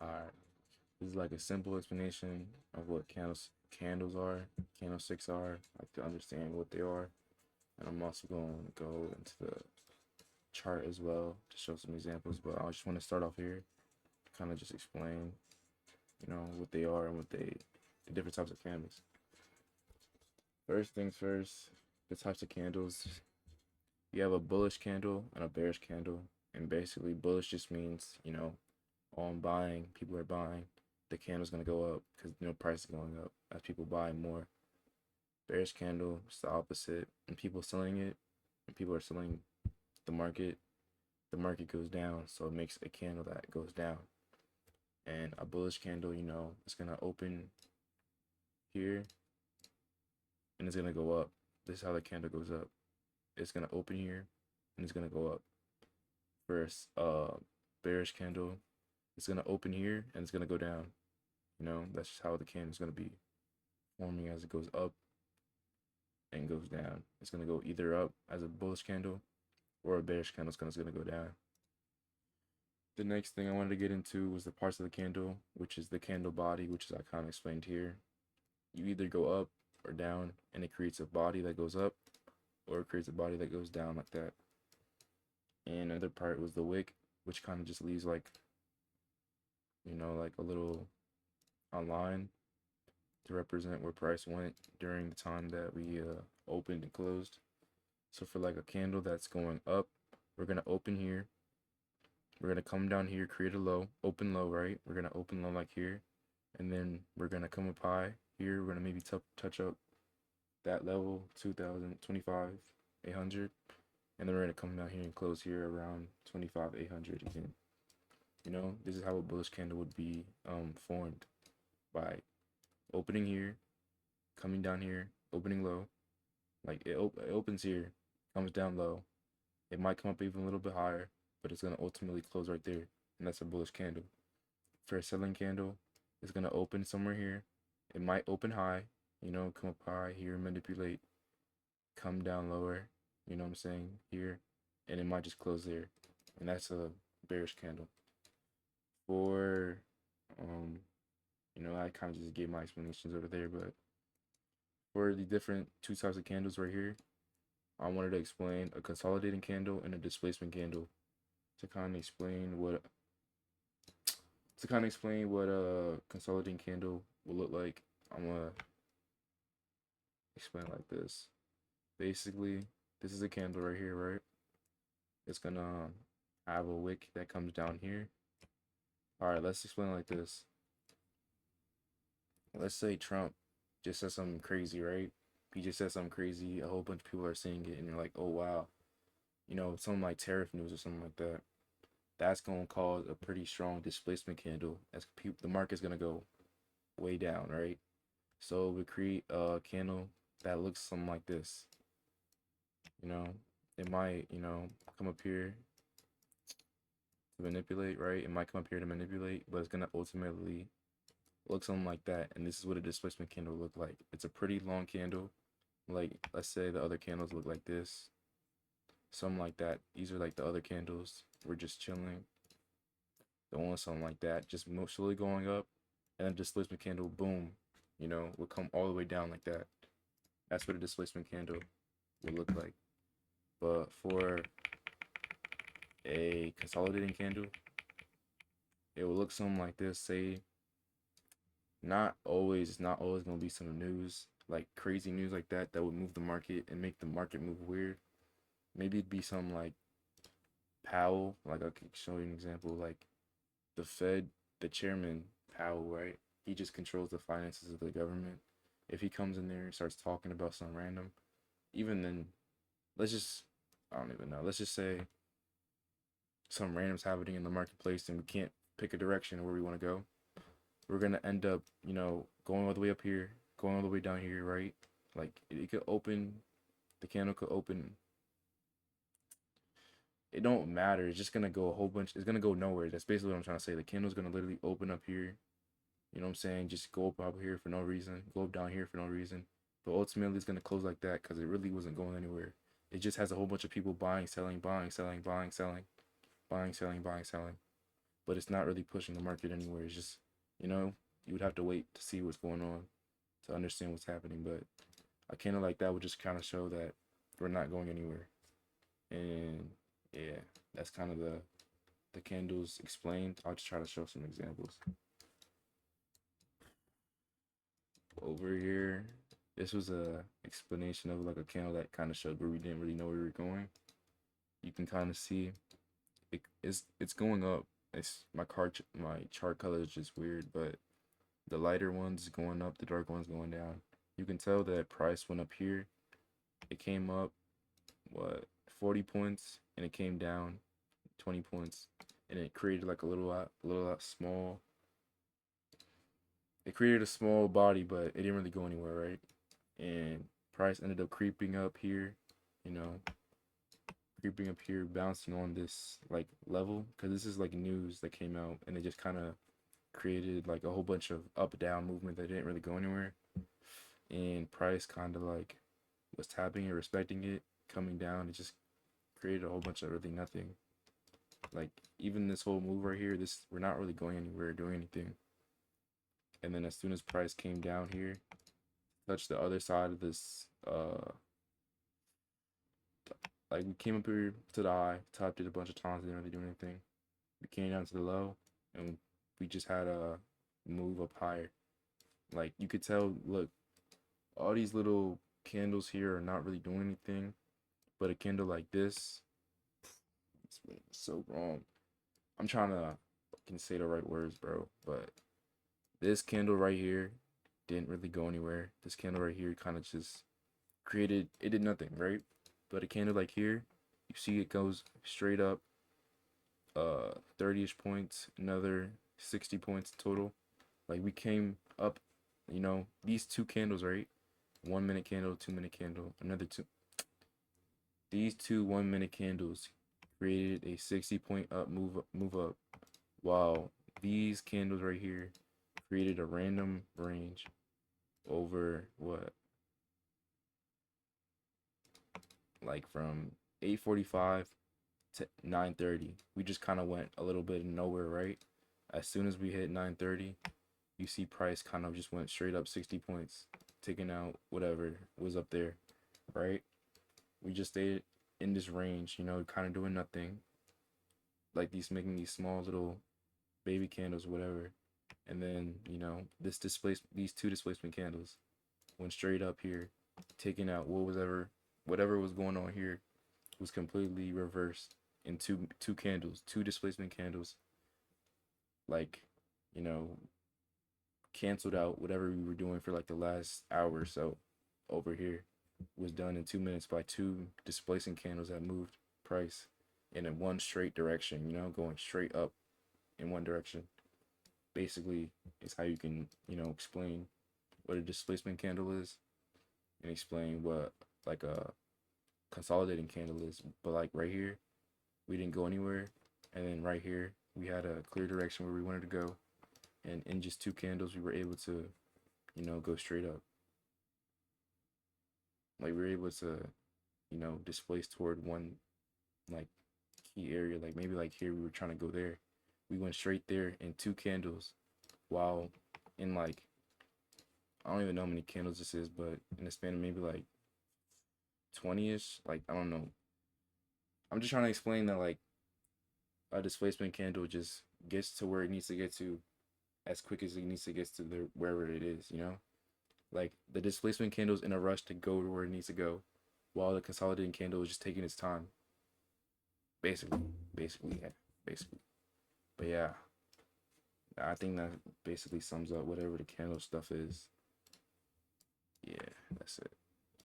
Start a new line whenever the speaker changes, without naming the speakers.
Alright, this is like a simple explanation of what candles are, candlesticks are, like to understand what they are. And I'm also going to go into the chart as well to show some examples. But I just want to start off here, kind of just explain, what they are and the different types of candles. First things first, the types of candles. You have a bullish candle and a bearish candle. And basically, bullish just means, on buying, people are buying. The candle's going to go up because, price is going up as people buy more. Bearish candle is the opposite. And people selling it, and people are selling the market goes down. So it makes a candle that goes down. And a bullish candle, it's going to open here and it's going to go up. This is how the candle goes up. It's going to open here and it's going to go up. First, bearish candle, it's going to open here and it's going to go down. That's just how the candle is going to be forming as it goes up and goes down. It's going to go either up as a bullish candle or a bearish candle is going to go down. The next thing I wanted to get into was the parts of the candle, which is the candle body, which is I kind of explained here. You either go up or down and it creates a body that goes up or it creates a body that goes down like that. And another part was the wick, which kind of just leaves like, like a little line to represent where price went during the time that we opened and closed. So for like a candle that's going up, we're going to open here. We're going to come down here, create a low, open low, right? We're going to open low like here. And then we're going to come up high here. We're going to maybe touch up that level, 2025, 800. And then we're going to come down here and close here around 25, 800 again. This is how a bullish candle would be formed by opening here, coming down here, opening low. Like it opens here, comes down low. It might come up even a little bit higher, but it's going to ultimately close right there. And that's a bullish candle. For a selling candle, it's going to open somewhere here. It might open high, come up high here, manipulate, come down lower, you know what I'm saying, here. And it might just close there. And that's a bearish candle. For, I kind of just gave my explanations over there, but for the different two types of candles right here, I wanted to explain a consolidating candle and a displacement candle to kind of explain what a consolidating candle will look like. I'm gonna explain like this. Basically, this is a candle right here, right? It's gonna have a wick that comes down here. All right, let's explain like this. Let's say Trump just said something crazy, right? He just said something crazy. A whole bunch of people are seeing it, and you're like, oh wow, something like tariff news or something like that. That's gonna cause a pretty strong displacement candle as the market's gonna go way down, right? So we create a candle that looks something like this. It might, come up here to manipulate, right? It might come up here to manipulate, but it's gonna ultimately look something like that. And this is what a displacement candle look like. It's a pretty long candle. Like, let's say the other candles look like this. Something like that. These are like the other candles. We're just chilling. Don't want something like that. Just slowly going up. And then displacement candle, boom, will come all the way down like that. That's what a displacement candle will look like. But for a consolidating candle, it will look something like this. Say, not always gonna be some news, like crazy news like that would move the market and make the market move weird. Maybe it'd be something like Powell, like I could show you an example, like the Fed, the chairman, Powell, right? He just controls the finances of the government. If he comes in there and starts talking about some random, even then, I don't even know. Let's just say some random's happening in the marketplace and we can't pick a direction where we want to go. We're going to end up, going all the way up here, going all the way down here, right? Like it could open, the candle could open. It don't matter. It's just going to go a whole bunch. It's going to go nowhere. That's basically what I'm trying to say. The candle's going to literally open up here. You know what I'm saying? Just go up here for no reason. Go up down here for no reason. But ultimately, it's going to close like that because it really wasn't going anywhere. It just has a whole bunch of people buying, selling, buying, selling, buying, selling, buying, selling, buying, selling. but it's not really pushing the market anywhere. It's just, you know, you would have to wait to see what's going on to understand what's happening. But a candle like that would just kind of show that we're not going anywhere. And yeah, that's kind of the candles explained. I'll just try to show some examples. Over here, this was a explanation of like a candle that kind of showed where we didn't really know where we were going. You can kind of see it's going up. It's my chart color is just weird, but the lighter one's going up, the dark one's going down. You can tell that price went up here. It came up what 40 points, and it came down 20 points, and it created like a little lot small. It created a small body, but it didn't really go anywhere, right? And price ended up creeping up here, you know, creeping up here, bouncing on this like level, because this is like news that came out, and it just kind of created like a whole bunch of up down movement that didn't really go anywhere. And price kind of like was tapping and respecting it, coming down. It just created a whole bunch of really nothing. Like even this whole move right here, this we're not really going anywhere, doing anything. And then as soon as price came down here, touched the other side of this, like we came up here to the high, topped it a bunch of times, didn't really do anything. We came down to the low, and we just had a move up higher. Like you could tell, look, all these little candles here are not really doing anything, but a candle like this, it's so wrong. I'm trying to can say the right words, bro, but this candle right here didn't really go anywhere. This candle right here kind of just created, it did nothing, right? But a candle like here, you see it goes straight up 30-ish points, another 60 points total. Like we came up, you know, these two candles, right? 1 minute candle, 2 minute candle, another two. These two 1 minute candles created a 60 point up move up, while these candles right here created a random range over what, like from 8:45 to 9:30. We just kind of went a little bit of nowhere, right? As soon as we hit 9:30, you see price kind of just went straight up 60 points, taking out whatever was up there, right? We just stayed in this range, you know, kind of doing nothing, like these, making these small little baby candles, whatever. And then, you know, these two displacement candles went straight up here, taking out whatever was going on here was completely reversed in two candles, two displacement candles. Like, you know, canceled out whatever we were doing for like the last hour or so over here. Was done in 2 minutes by two displacing candles that moved price in one straight direction, you know, going straight up in one direction. Basically, is how you can, you know, explain what a displacement candle is, and explain what like a consolidating candle is. But like right here, we didn't go anywhere, and then right here we had a clear direction where we wanted to go, and in just two candles we were able to, you know, go straight up. Like we were able to, you know, displace toward one like key area. Like maybe like here we were trying to go there, we went straight there in two candles, while in like, I don't even know how many candles this is, but in the span of maybe like 20-ish, like I don't know. I'm just trying to explain that like a displacement candle just gets to where it needs to get to as quick as it needs to get to wherever it is, you know? Like the displacement candle's in a rush to go to where it needs to go, while the consolidating candle is just taking its time. Basically, yeah, basically. But yeah, I think that basically sums up whatever the candle stuff is. Yeah, that's it.